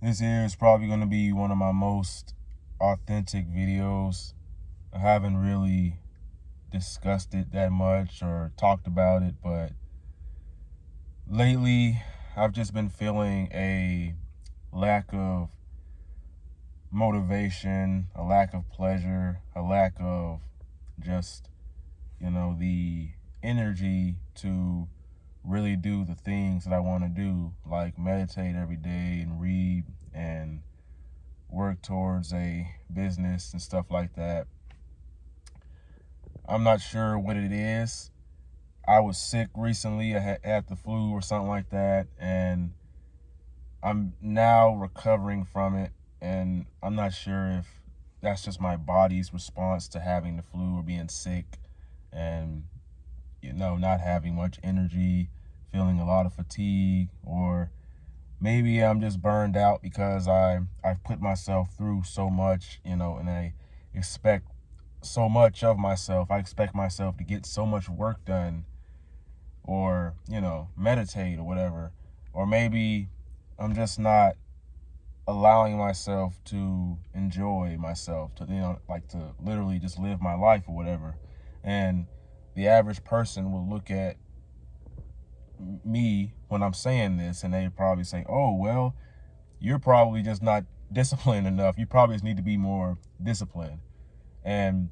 This here is probably going to be one of my most authentic videos. I haven't really discussed it that much or talked about it, but lately I've just been feeling a lack of motivation, a lack of pleasure, a lack of just, the energy to really do the things that I want to do, like meditate every day and read and work towards a business and stuff like that. I'm not sure what it is. I was sick recently. I had the flu or something like that, and I'm now recovering from it. And I'm not sure if that's just my body's response to having the flu or being sick and, not having much energy, feeling a lot of fatigue, or maybe I'm just burned out because I've put myself through so much, and I expect so much of myself. I expect myself to get so much work done or, meditate or whatever. Or maybe I'm just not allowing myself to enjoy myself, to, like to literally just live my life or whatever. And the average person will look at me when I'm saying this and they probably say, oh, well, you're probably just not disciplined enough. You probably just need to be more disciplined. And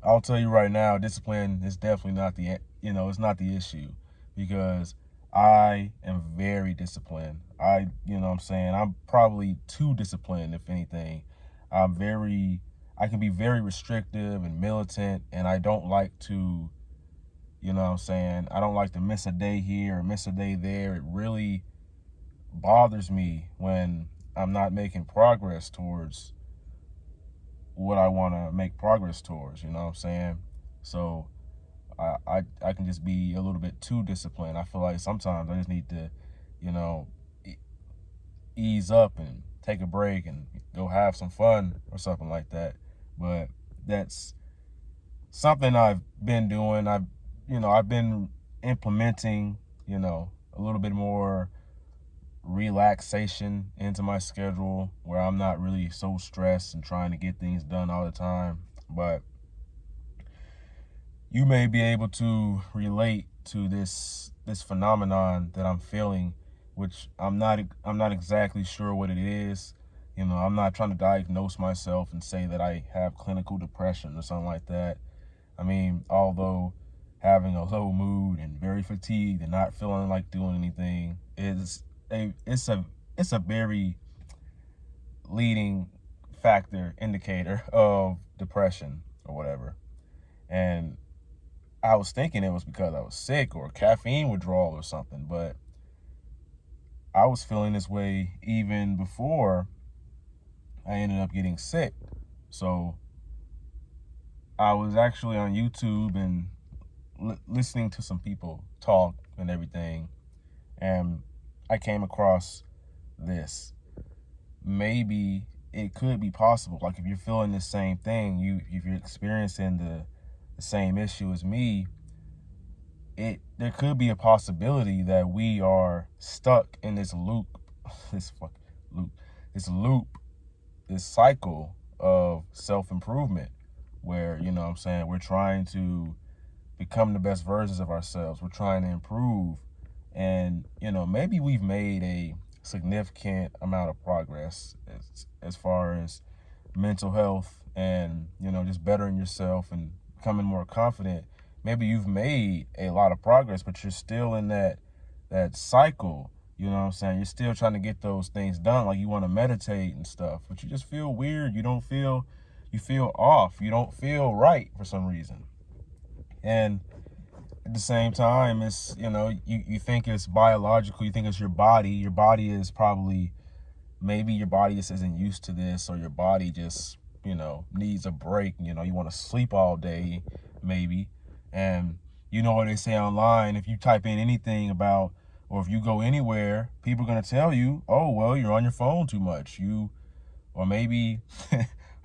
I'll tell you right now, discipline is definitely not it's not the issue, because I am very disciplined. What I'm saying, I'm probably too disciplined, if anything. I can be very restrictive and militant, and I don't like to, what I'm saying, I don't like to miss a day here or miss a day there. It really bothers me when I'm not making progress towards what I want to make progress towards, you know what I'm saying? So I can just be a little bit too disciplined. I feel like sometimes I just need to, you know, ease up and take a break and go have some fun or something like that. But that's something I've been doing. I've been implementing, a little bit more relaxation into my schedule where I'm not really so stressed and trying to get things done all the time. But you may be able to relate to this phenomenon that I'm feeling, which I'm not exactly sure what it is. I'm not trying to diagnose myself and say that I have clinical depression or something like that. I mean, although having a low mood and very fatigued and not feeling like doing anything is a it's a it's a very leading factor indicator of depression or whatever. And I was thinking it was because I was sick or caffeine withdrawal or something, but I was feeling this way even before I ended up getting sick. So I was actually on YouTube and listening to some people talk and everything, and I came across this. Maybe it could be possible. Like if you're feeling the same thing, if you're experiencing the same issue as me, there could be a possibility that we are stuck in this loop, this fucking loop, this loop, this cycle of self-improvement where, what I'm saying, we're trying to become the best versions of ourselves. We're trying to improve. And, maybe we've made a significant amount of progress as far as mental health and, just bettering yourself and becoming more confident. Maybe you've made a lot of progress, but you're still in that cycle. You know what I'm saying? You're still trying to get those things done. Like you want to meditate and stuff, but you just feel weird. You feel off. You don't feel right for some reason. And at the same time, it's, you think it's biological. You think it's your body. Your body is probably, maybe your body just isn't used to this, or your body just, needs a break. You want to sleep all day, maybe. And you know what they say online, if you type in anything about, or if you go anywhere, people are going to tell you, oh, well, you're on your phone too much. Or maybe,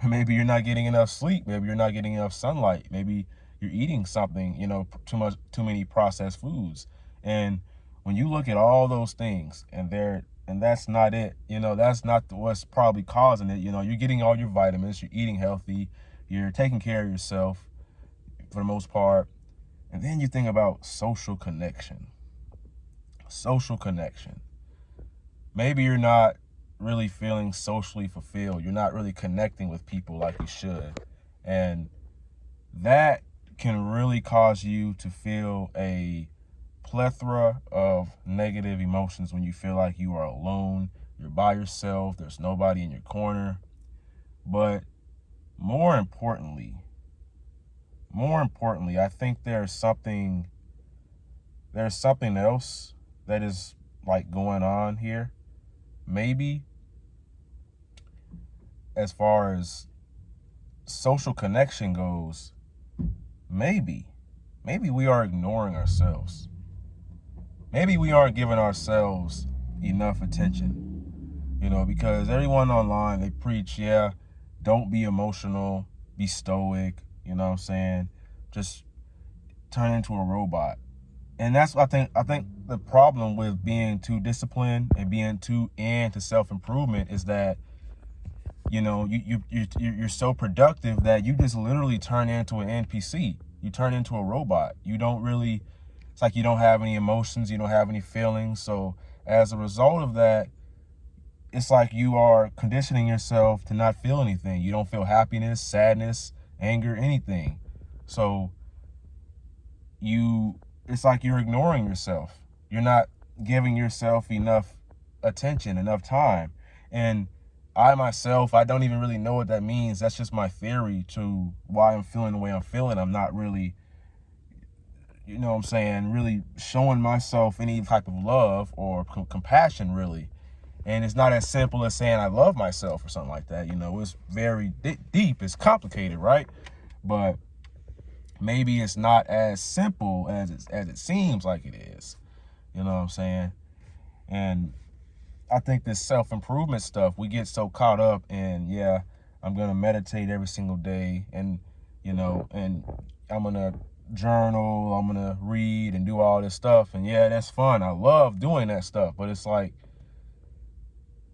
maybe you're not getting enough sleep. Maybe you're not getting enough sunlight. Maybe you're eating something, too many processed foods. And when you look at all those things and And that's not it. That's not what's probably causing it. You're getting all your vitamins, you're eating healthy, you're taking care of yourself for the most part. And then you think about social connection. Social connection. Maybe you're not really feeling socially fulfilled. You're not really connecting with people like you should. And that can really cause you to feel a plethora of negative emotions when you feel like you are alone, you're by yourself, there's nobody in your corner. But more importantly, I think there's something else that is like going on here. Maybe as far as social connection goes, maybe we are ignoring ourselves. Maybe we aren't giving ourselves enough attention, because everyone online, they preach, yeah, don't be emotional, be stoic, you know what I'm saying? Just turn into a robot. And that's what I think the problem with being too disciplined and being too into self-improvement is that, you're so productive that you just literally turn into an NPC. You turn into a robot. It's like you don't have any emotions, you don't have any feelings. So as a result of that, it's like you are conditioning yourself to not feel anything. You don't feel happiness, sadness, anger, anything. So it's like you're ignoring yourself. You're not giving yourself enough attention, enough time. And I myself, I don't even really know what that means. That's just my theory to why I'm feeling the way I'm feeling. I'm not really, really showing myself any type of love or compassion, really. And it's not as simple as saying I love myself or something like that. It's very deep. It's complicated, right? But maybe it's not as simple as it seems like it is. You know what I'm saying? And I think this self-improvement stuff, we get so caught up in, yeah, I'm going to meditate every single day and I'm going to journal, I'm going to read and do all this stuff. And yeah, that's fun. I love doing that stuff. But it's like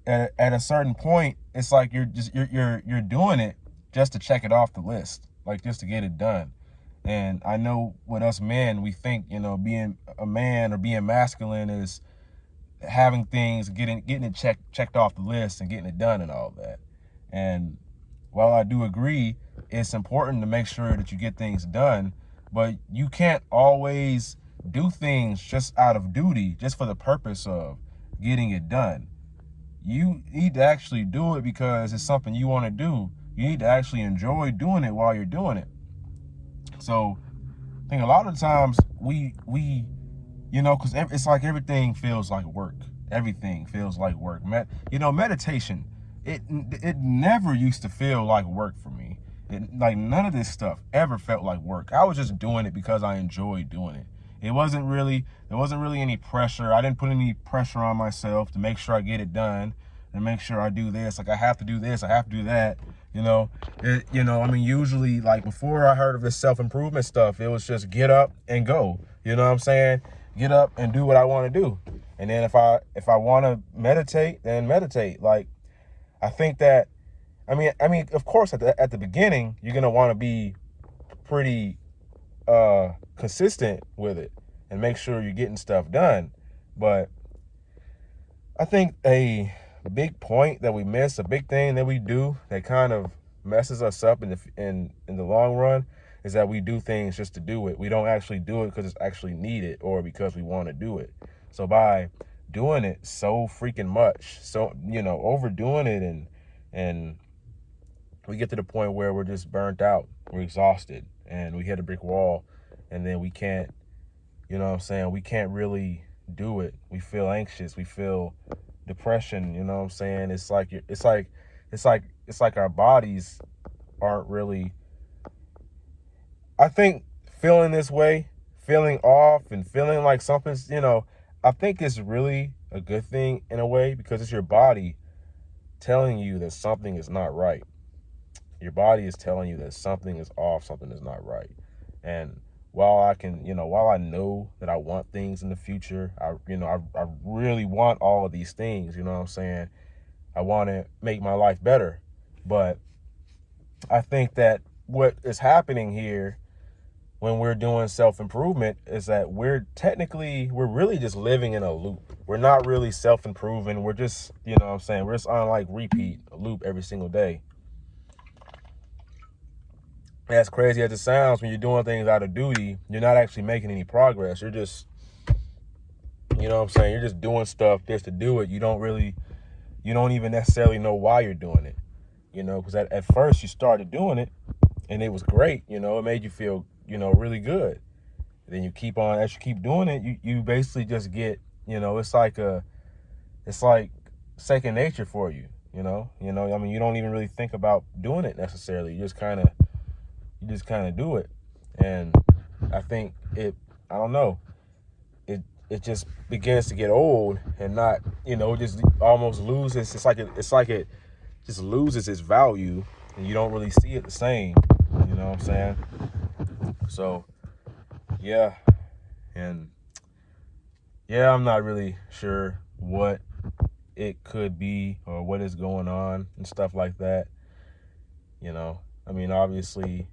at a certain point, it's like you're doing it just to check it off the list, like just to get it done. And I know with us men, we think, being a man or being masculine is having things, getting it checked off the list and getting it done and all that. And while I do agree, it's important to make sure that you get things done, but you can't always do things just out of duty, just for the purpose of getting it done. You need to actually do it because it's something you want to do. You need to actually enjoy doing it while you're doing it. So I think a lot of times we because it's like everything feels like work. Everything feels like work. Meditation, it never used to feel like work for me. Like none of this stuff ever felt like work. I was just doing it because I enjoyed doing it. There wasn't really any pressure. I didn't put any pressure on myself to make sure I get it done and make sure I do this. Like I have to do this, I have to do that. Usually like before I heard of this self-improvement stuff, it was just get up and go. You know what I'm saying? Get up and do what I want to do. And then if I want to meditate, then meditate. Like I think that of course at the beginning you're going to want to be pretty consistent with it and make sure you're getting stuff done. But I think a big point that we miss, a big thing that we do that kind of messes us up in the long run is that we do things just to do it. We don't actually do it because it's actually needed or because we want to do it. So by doing it so freaking much, so overdoing it and we get to the point where we're just burnt out, we're exhausted, and we hit a brick wall, and then we can't, we can't really do it. We feel anxious, we feel depression, It's like our bodies aren't really, I think feeling this way, feeling off and feeling like something's, I think it's really a good thing in a way because it's your body telling you that something is not right. Your body is telling you that something is off, something is not right. And while I know that I want things in the future, I really want all of these things, you know what I'm saying? I want to make my life better. But I think that what is happening here when we're doing self-improvement is that we're really just living in a loop. We're not really self-improving. We're just, you know what I'm saying? We're just on like repeat, a loop every single day. As crazy as it sounds, when you're doing things out of duty, you're not actually making any progress. You're just, you know what I'm saying? You're just doing stuff just to do it. You don't even necessarily know why you're doing it, because at first you started doing it and it was great. It made you feel, really good. Then as you keep doing it, you basically just get, it's like second nature for you, I mean, you don't even really think about doing it necessarily. You just kind of do it. And I think I don't know, it just begins to get old and not, just almost loses. It's like it just loses its value and you don't really see it the same. You know what I'm saying? So, yeah. And yeah, I'm not really sure what it could be or what is going on and stuff like that. I mean, obviously,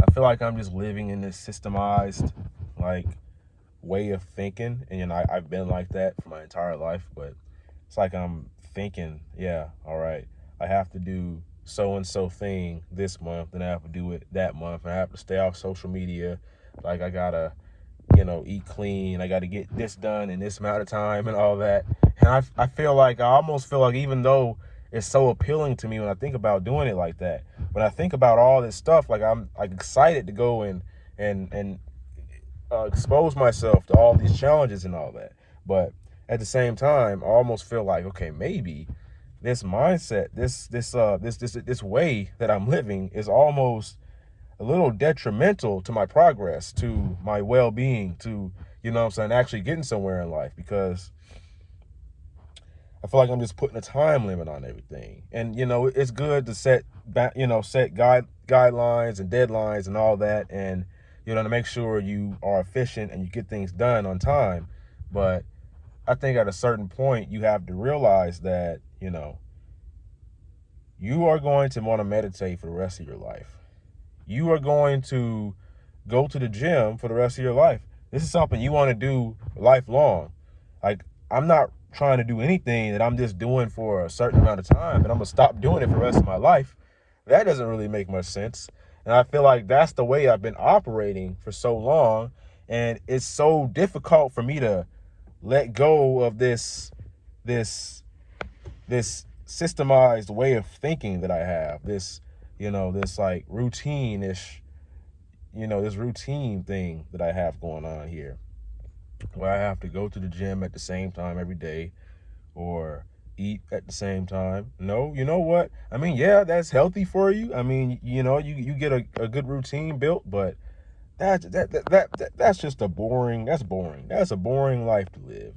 I feel like I'm just living in this systemized, like, way of thinking. And, I've been like that for my entire life, but it's like I'm thinking, yeah, all right, I have to do so-and-so thing this month, and I have to do it that month, and I have to stay off social media. Like, I gotta, eat clean. I gotta get this done in this amount of time and all that. And I almost feel like, even though it's so appealing to me when I think about doing it like that, when I think about all this stuff, like, I'm like excited to go and expose myself to all these challenges and all that. But at the same time, I almost feel like, okay, maybe this mindset, this way that I'm living is almost a little detrimental to my progress, to my well-being, to, actually getting somewhere in life, because I feel like I'm just putting a time limit on everything. And, it's good to set guidelines and deadlines and all that, and, to make sure you are efficient and you get things done on time. But I think at a certain point, you have to realize that, you are going to want to meditate for the rest of your life. You are going to go to the gym for the rest of your life. This is something you want to do lifelong. Like, I'm not trying to do anything that I'm just doing for a certain amount of time and I'm going to stop doing it for the rest of my life. That doesn't really make much sense. And I feel like that's the way I've been operating for so long. And it's so difficult for me to let go of this systemized way of thinking that I have. This like routine-ish, this routine thing that I have going on here, where I have to go to the gym at the same time every day or eat at the same time. No, you know what? I mean, yeah, that's healthy for you. I mean, you get a good routine built, but that's just that's boring. That's a boring life to live.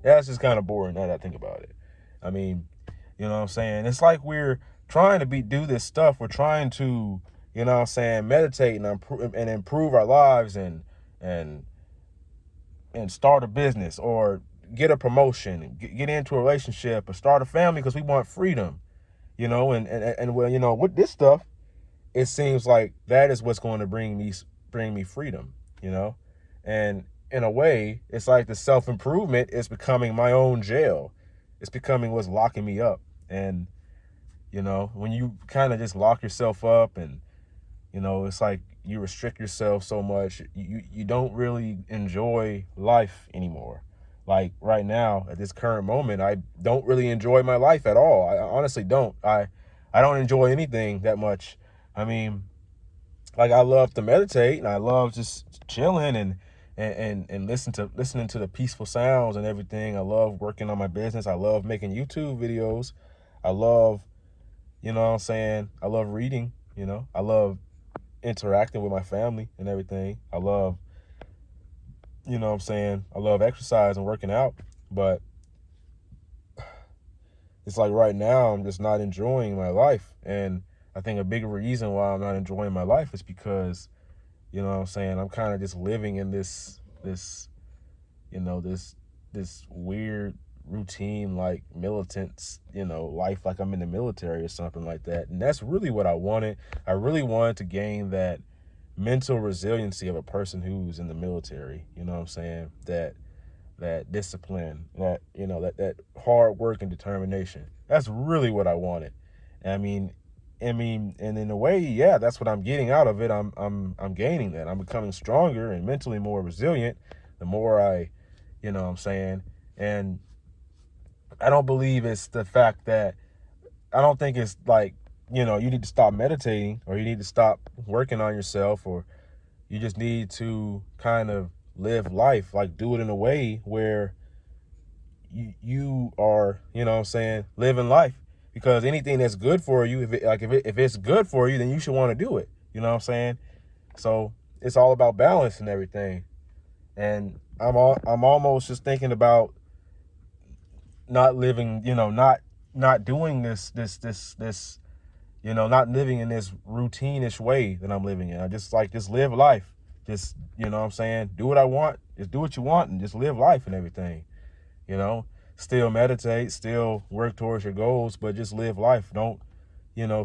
That's just kind of boring now that I think about it. I mean, you know what I'm saying? It's like we're trying to do this stuff. We're trying to, meditate and improve our lives and start a business or get a promotion, get into a relationship or start a family because we want freedom, and well, with this stuff, it seems like that is what's going to bring me freedom, and in a way, it's like the self-improvement is becoming my own jail. It's becoming what's locking me up. And, when you kind of just lock yourself up and, it's like you restrict yourself so much, you don't really enjoy life anymore. Like right now, at this current moment, I don't really enjoy my life at all. I honestly don't. I don't enjoy anything that much. I mean, like, I love to meditate and I love just chilling and listening to the peaceful sounds and everything. I love working on my business. I love making YouTube videos. I love, what I'm saying? I love reading, I love interacting with my family and everything. I love, what I'm saying? I love exercise and working out, but it's like right now I'm just not enjoying my life. And I think a big reason why I'm not enjoying my life is because You know what I'm saying? I'm kind of just living in this, you know, this weird routine, like militant, life, like I'm in the military or something like that. And that's really what I wanted. I really wanted to gain that mental resiliency of a person who's in the military. You know what I'm saying? That discipline, that hard work and determination. That's really what I wanted. And in a way, yeah, that's what I'm getting out of it. I'm gaining that. I'm becoming stronger and mentally more resilient the more I, what I'm saying. And I don't believe it's the fact that I don't think it's like, you need to stop meditating or you need to stop working on yourself, or you just need to kind of live life, like do it in a way where you are, what I'm saying, living life. Because anything that's good for you, if it's good for you, then you should want to do it. You know what I'm saying? So it's all about balance and everything. And I'm almost just thinking about not living, not doing this, not living in this routine-ish way that I'm living in. I just live life. Just, what I'm saying, do what I want. Just do what you want and just live life and everything. You know, still meditate, still work towards your goals, but just live life. Don't,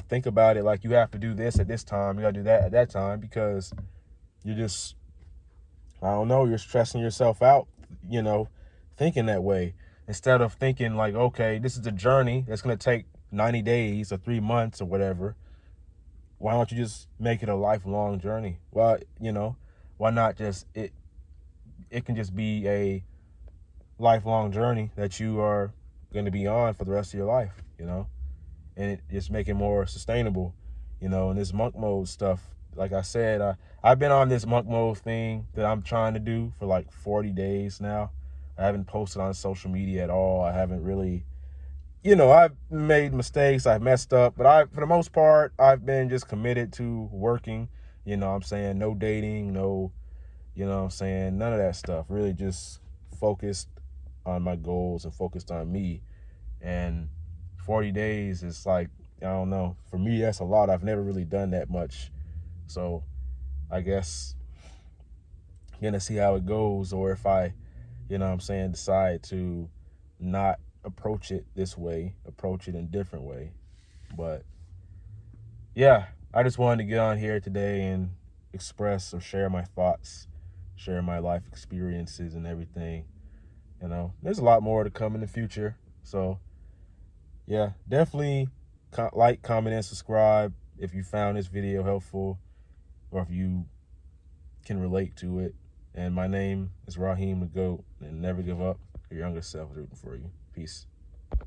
think about it like you have to do this at this time, you gotta do that at that time, because you're just, I don't know, you're stressing yourself out, thinking that way. Instead of thinking like, okay, this is a journey that's gonna take 90 days or 3 months or whatever. Why don't you just make it a lifelong journey? Well, why not just it can just be a lifelong journey that you are going to be on for the rest of your life, and it just make it more sustainable, and this monk mode stuff. Like I said, I've been on this monk mode thing that I'm trying to do for like 40 days now. I haven't posted on social media at all. I haven't really, I've made mistakes, I've messed up, but for the most part, I've been just committed to working, I'm saying, no dating, no, I'm saying, none of that stuff. Really just focused on my goals and focused on me. And 40 days is like, I don't know, for me that's a lot. I've never really done that much. So I guess gonna see how it goes, or if I, I'm saying, decide to not approach it this way, approach it in a different way. But yeah, I just wanted to get on here today and express or share my thoughts, share my life experiences and everything. There's a lot more to come in the future. So yeah, definitely like, comment, and subscribe if you found this video helpful, or if you can relate to it. And my name is Raheem the GOAT, and never give up. Your younger self is rooting for you. Peace.